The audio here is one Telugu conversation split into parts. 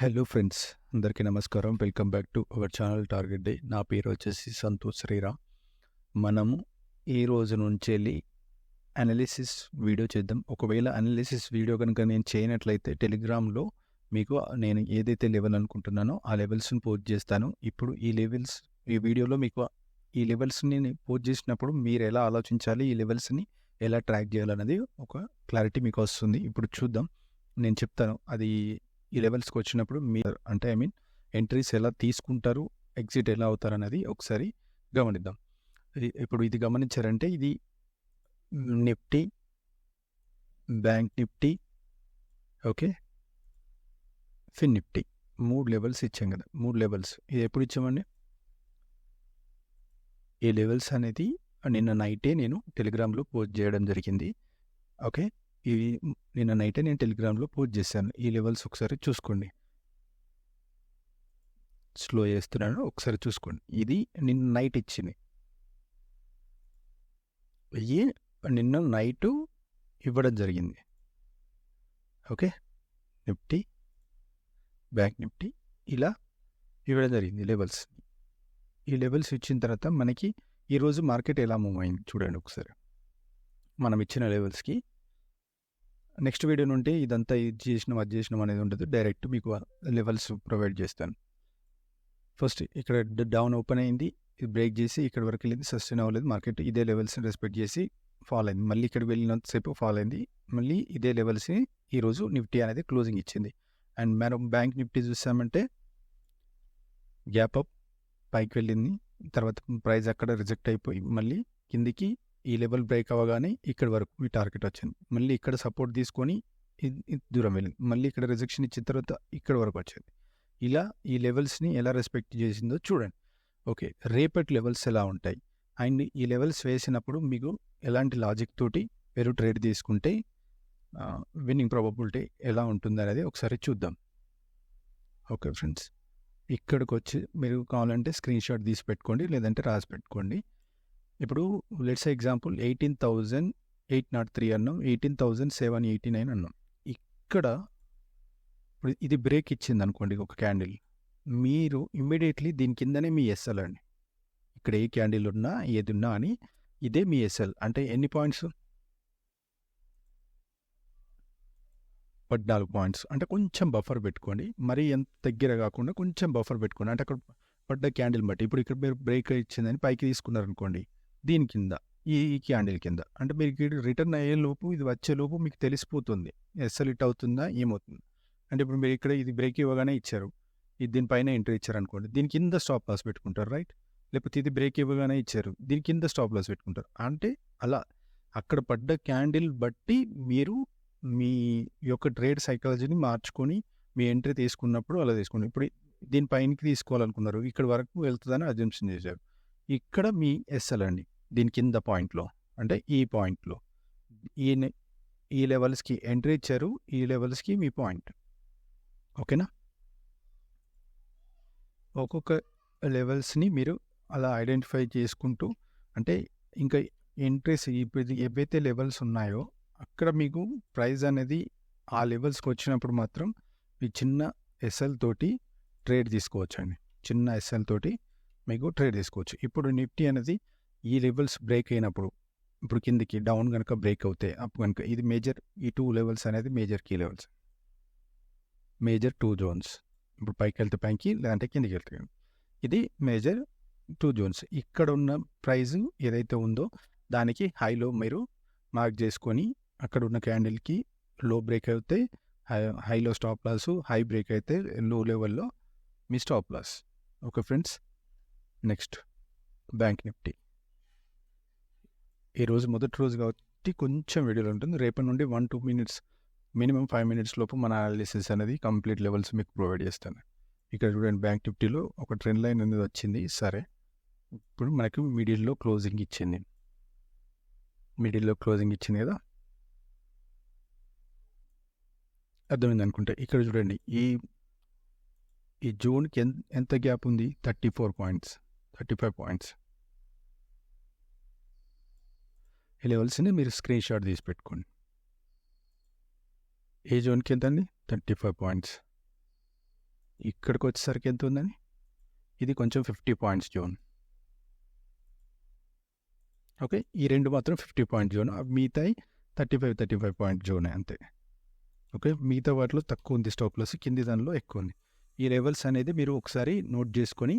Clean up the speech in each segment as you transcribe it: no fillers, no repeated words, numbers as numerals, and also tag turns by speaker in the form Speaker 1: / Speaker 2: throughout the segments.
Speaker 1: హలో ఫ్రెండ్స్, అందరికీ నమస్కారం. Welcome back to our channel target day. నా పేరు వచ్చేసి సంతోష్ శ్రీరామ్. మనము ఈ రోజు నుంచి వెళ్ళి అనాలిసిస్ వీడియో చేద్దాం. ఒకవేళ అనాలిసిస్ వీడియో కనుక నేను చేయనట్లయితే టెలిగ్రామ్లో మీకు నేను ఏదైతే లెవెల్ అనుకుంటున్నానో ఆ లెవెల్స్ని పోస్ట్ చేస్తాను. ఇప్పుడు ఈ వీడియోలో మీకు ఈ లెవెల్స్ని పోస్ట్ చేసినప్పుడు మీరు ఎలా ఆలోచించాలి, ఈ లెవెల్స్ని ఎలా ట్రాక్ చేయాలన్నది ఒక క్లారిటీ మీకు వస్తుంది. ఇప్పుడు చూద్దాం, నేను చెప్తాను. అది ఈ లెవెల్స్కి వచ్చినప్పుడు మీరు ఎంట్రీస్ ఎలా తీసుకుంటారు, ఎగ్జిట్ ఎలా అవుతారు అనేది ఒకసారి గమనిద్దాం. ఇప్పుడు ఇది గమనించారంటే ఇది నిఫ్టీ, బ్యాంక్ నిఫ్టీ, ఓకే, ఫిన్ నిఫ్టీ 3 లెవెల్స్ ఇచ్చాం కదా. 3 లెవెల్స్ ఇది ఎప్పుడు ఇచ్చామండి? ఈ లెవెల్స్ అనేది నిన్న నైటే నేను టెలిగ్రామ్లో పోస్ట్ చేయడం జరిగింది. ఓకే, ఇవి నిన్న నైటే నేను టెలిగ్రామ్లో పోస్ట్ చేశాను. ఈ లెవెల్స్ ఒకసారి చూసుకోండి. స్లో చేస్తున్నాను, ఒకసారి చూసుకోండి. ఇది నిన్న నైట్ ఇచ్చింది. ఇవి నిన్న నైట్ ఇవ్వడం జరిగింది. ఓకే, నిఫ్టీ, బ్యాంక్ నిఫ్టీ ఇలా ఇవ్వడం జరిగింది లెవెల్స్. ఈ లెవెల్స్ ఇచ్చిన తర్వాత మనకి ఈరోజు మార్కెట్ ఎలా మూవ్ అయింది చూడండి ఒకసారి. మనం ఇచ్చిన లెవెల్స్కి నెక్స్ట్ వీడియో నుండి ఇదంతా ఇది చేసినాం అది చేసినాం అనేది ఉండదు. డైరెక్ట్ మీకు లెవెల్స్ ప్రొవైడ్ చేస్తాను. ఫస్ట్ ఇక్కడ డౌన్ ఓపెన్ అయింది, ఇది బ్రేక్ చేసి ఇక్కడ వరకు వెళ్ళింది, సస్టైన్ అవ్వలేదు. మార్కెట్ ఇదే లెవెల్స్ని రెస్పెక్ట్ చేసి ఫాల్ అయింది. మళ్ళీ ఇక్కడ వెళ్ళినంతసేపు ఫాల్ అయింది. మళ్ళీ ఇదే లెవెల్స్ని ఈరోజు నిఫ్టీ అనేది క్లోజింగ్ ఇచ్చింది. అండ్ మనం బ్యాంక్ నిఫ్టీ చూసామంటే గ్యాప్ అప్ పైకి వెళ్ళింది, తర్వాత ప్రైస్ అక్కడ రిజెక్ట్ అయిపోయి మళ్ళీ కిందికి ఈ లెవెల్ బ్రేక్ అవ్వగానే ఇక్కడ వరకు ఈ టార్గెట్ వచ్చింది. మళ్ళీ ఇక్కడ సపోర్ట్ తీసుకొని దూరం వెళ్ళింది. మళ్ళీ ఇక్కడ రిజెక్షన్ ఇచ్చిన తర్వాత ఇక్కడ వరకు వచ్చింది. ఇలా ఈ లెవెల్స్ని ఎలా రెస్పెక్ట్ చేసిందో చూడండి. ఓకే, రేపటి లెవెల్స్ ఎలా ఉంటాయి అండ్ ఈ లెవెల్స్ వేసినప్పుడు మీకు ఎలాంటి లాజిక్ తోటి మీరు ట్రేడ్ తీసుకుంటే విన్నింగ్ ప్రాబబిలిటీ ఎలా ఉంటుంది అనేది ఒకసారి చూద్దాం. ఓకే ఫ్రెండ్స్, ఇక్కడికి వచ్చి మీరు కావాలంటే స్క్రీన్ షాట్ తీసి పెట్టుకోండి, లేదంటే రాసి పెట్టుకోండి. ఇప్పుడు లెట్స్ ఎగ్జాంపుల్ 18,803 అన్నాం, 18,789 అన్నాం. ఇక్కడ ఇప్పుడు ఇది బ్రేక్ ఇచ్చింది అనుకోండి ఒక క్యాండిల్, మీరు ఇమ్మీడియట్లీ దీని కిందనే మీ ఎస్ఎల్ అండి. ఇక్కడ ఏ క్యాండిల్ ఉన్నా ఏది ఉన్నా అని ఇదే మీ ఎస్ఎల్. అంటే ఎన్ని పాయింట్స్? 14 పాయింట్స్. అంటే కొంచెం బఫర్ పెట్టుకోండి, మరీ ఎంత దగ్గర కాకుండా కొంచెం బఫర్ పెట్టుకోండి. అంటే అక్కడ పడ్డ క్యాండిల్ బట్టి ఇప్పుడు ఇక్కడ మీరు బ్రేక్ ఇచ్చిందని పైకి తీసుకున్నారనుకోండి, దీని కింద ఈ క్యాండిల్ కింద, అంటే మీరు రిటర్న్ అయ్యే లోపు ఇది వచ్చే లోపు మీకు తెలిసిపోతుంది ఎస్ఎల్ హిట్ అవుతుందా ఏమవుతుంది. అంటే ఇప్పుడు మీరు ఇక్కడ ఇది బ్రేక్ ఇవ్వగానే ఇచ్చారు, ఇది దీనిపైన ఎంట్రీ ఇచ్చారు అనుకోండి, దీని కింద స్టాప్ లాస్ పెట్టుకుంటారు, రైట్? లేకపోతే ఇది బ్రేక్ ఇవ్వగానే ఇచ్చారు, దీని కింద స్టాప్ లాస్ పెట్టుకుంటారు. అంటే అలా అక్కడ పడ్డ క్యాండిల్ బట్టి మీరు మీ యొక్క ట్రేడ్ సైకాలజీని మార్చుకొని మీ ఎంట్రీ తీసుకున్నప్పుడు అలా తీసుకోండి. ఇప్పుడు దీనిపైనకి తీసుకోవాలనుకున్నారు, ఇక్కడ వరకు వెళ్తుందని అజంప్షన్ చేశారు, ఇక్కడ మీ ఎస్ఎల్ అండి దీని కింద పాయింట్లో, అంటే ఈ పాయింట్లో ఈ లెవెల్స్కి ఎంట్రీ ఇచ్చారు, ఈ లెవెల్స్కి మీ పాయింట్. ఓకేనా? ఒక్కొక్క లెవెల్స్ని మీరు అలా ఐడెంటిఫై చేసుకుంటూ, అంటే ఇంకా ఎంట్రీస్ ఇప్పుడు ఏవైతే లెవెల్స్ ఉన్నాయో అక్కడ మీకు ప్రైస్ అనేది ఆ లెవెల్స్కి వచ్చినప్పుడు మాత్రం మీ చిన్న ఎస్ఎల్ తోటి ట్రేడ్ తీసుకోవచ్చు అండి. చిన్న ఎస్ఎల్ తోటి మీకు ట్రేడ్ తీసుకోవచ్చు. ఇప్పుడు నిఫ్టీ అనేది ఈ లెవెల్స్ బ్రేక్ అయినప్పుడు, ఇప్పుడు కిందికి డౌన్ కనుక బ్రేక్ అవుతాయి అప్ కనుక, ఇది మేజర్, ఈ 2 లెవెల్స్ అనేది major key levels, major 2 zones. ఇప్పుడు పైకి వెళ్తే పైకి, లేదంటే కిందికి వెళ్తే ఇది మేజర్ 2 జోన్స్. ఇక్కడ ఉన్న ప్రైస్ ఏదైతే ఉందో దానికి హైలో మీరు మార్క్ చేసుకొని, అక్కడ ఉన్న క్యాండిల్కి లో బ్రేక్ అయితే హైలో స్టాప్ లాస్, హై బ్రేక్ అయితే లో లెవెల్లో మీ stop loss. Okay friends, next bank Nifty. ఈరోజు మొదటి రోజు కాబట్టి కొంచెం వీడియోలో ఉంటుంది. రేపటి నుండి 1-2 మినిట్స్, మినిమం 5 మినిట్స్ లోపు మన అనాలిసిస్ అనేది కంప్లీట్ లెవెల్స్ మీకు ప్రొవైడ్ చేస్తాను. ఇక్కడ చూడండి, బ్యాంక్ నిఫ్టీలో ఒక ట్రెండ్ లైన్ అనేది వచ్చింది. సరే, ఇప్పుడు మనకు మిడిల్లో క్లోజింగ్ ఇచ్చింది, మిడిల్లో క్లోజింగ్ ఇచ్చింది కదా, అర్థమైంది అనుకుంటే. ఇక్కడ చూడండి, ఈ జోన్కి ఎంత గ్యాప్ ఉంది? 34 పాయింట్స్, 35 పాయింట్స్. ఈ లెవెల్స్ని మీరు స్క్రీన్ షాట్ తీసి పెట్టుకోండి. ఏ జోన్కి ఎంత అండి? 35 పాయింట్స్. ఇక్కడికి వచ్చేసరికి ఎంత ఉందని, ఇది కొంచెం 50 పాయింట్స్ జోన్. ఓకే, ఈ రెండు మాత్రం 50 పాయింట్ జోన్, మిగతాయి 35 పాయింట్ జోనే అంతే. ఓకే, మిగతా వాటిలో తక్కువ ఉంది స్టాప్ లాస్, కింది దానిలో ఎక్కువ ఉంది. ఈ లెవెల్స్ అనేది మీరు ఒకసారి నోట్ చేసుకొని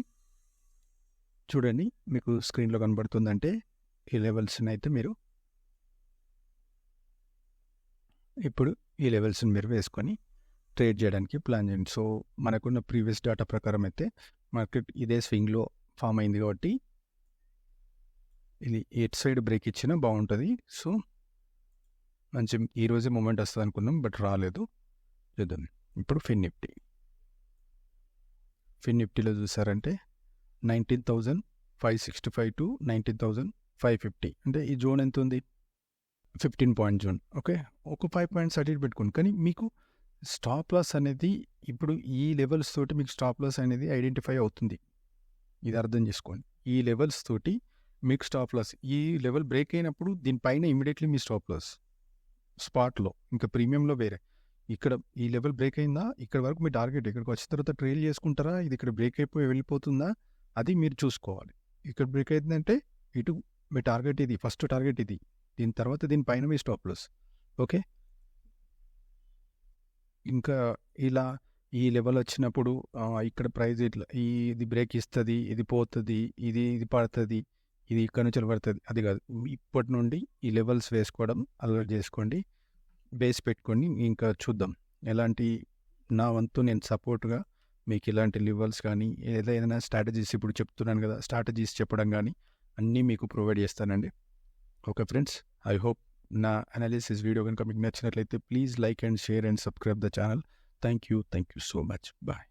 Speaker 1: చూడండి, మీకు స్క్రీన్లో కనబడుతుందంటే ఈ లెవెల్స్ని అయితే మీరు ఇప్పుడు ఈ లెవెల్స్ని మీరు వేసుకొని ట్రేడ్ చేయడానికి ప్లాన్ చేయండి. సో మనకున్న ప్రీవియస్ డేటా ప్రకారం అయితే మార్కెట్ ఇదే స్వింగ్లో ఫామ్ అయింది కాబట్టి ఇది ఎట్ సైడ్ బ్రేక్ ఇచ్చినా బాగుంటుంది. సో మంచి ఈరోజే మూమెంట్ వస్తుంది అనుకున్నాం, బట్ రాలేదు. చూద్దాం ఇప్పుడు ఫిన్ నిఫ్టీలో చూసారంటే 19,565 టు 19,550, అంటే ఈ జోన్ ఎంత ఉంది, 15 పాయింట్ జోన్. ఓకే, ఒక 5 పాయింట్స్ అటు ఇటు పెట్టుకోండి. కానీ మీకు స్టాప్ లాస్ అనేది ఇప్పుడు ఈ లెవెల్స్ తోటి మీకు స్టాప్ లాస్ అనేది ఐడెంటిఫై అవుతుంది, ఇది అర్థం చేసుకోండి. ఈ లెవెల్స్ తోటి మీకు స్టాప్ లాస్, ఈ లెవెల్ బ్రేక్ అయినప్పుడు దీనిపైన ఇమీడియట్లీ మీ స్టాప్ లాస్ స్పాట్లో, ఇంకా ప్రీమియంలో వేరే. ఇక్కడ ఈ లెవెల్ బ్రేక్ అయిందా, ఇక్కడ వరకు మీ టార్గెట్, ఇక్కడికి వచ్చిన తర్వాత ట్రైల్ చేసుకుంటారా, ఇది ఇక్కడ బ్రేక్ అయిపోయి వెళ్ళిపోతుందా, అది మీరు చూసుకోవాలి. ఇక్కడ బ్రేక్ అయిందంటే ఇటు మీ టార్గెట్ ఇది, ఫస్ట్ టార్గెట్ ఇది, దీని తర్వాత దీనిపైన మీ స్టాప్ లాస్. ఓకే, ఇంకా ఇలా ఈ లెవెల్ వచ్చినప్పుడు ఇక్కడ ప్రైస్ ఇట్లా ఇది బ్రేక్ ఇస్తుంది, ఇది పోతుంది, ఇది పడుతుంది, ఇది ఇక్కడ నుంచి పడుతుంది, అది కాదు. ఇప్పటి నుండి ఈ లెవెల్స్ వేసుకోవడం అలవాటు చేసుకోండి, బేస్ పెట్టుకొని ఇంకా చూద్దాం. ఎలాంటి నా వంతు నేను సపోర్ట్గా మీకు ఇలాంటి లెవెల్స్ కానీ ఏదైనా స్ట్రాటజీస్ ఇప్పుడు చెప్తున్నాను కదా, స్ట్రాటజీస్ చెప్పడం కానీ అన్నీ మీకు ప్రొవైడ్ చేస్తానండి. ఓకే ఫ్రెండ్స్, ఐ హోప్ నా అనాలిసిస్ వీడియో కనుక మీకు నచ్చినట్లయితే please like and share and subscribe the channel. Thank you so much. Bye.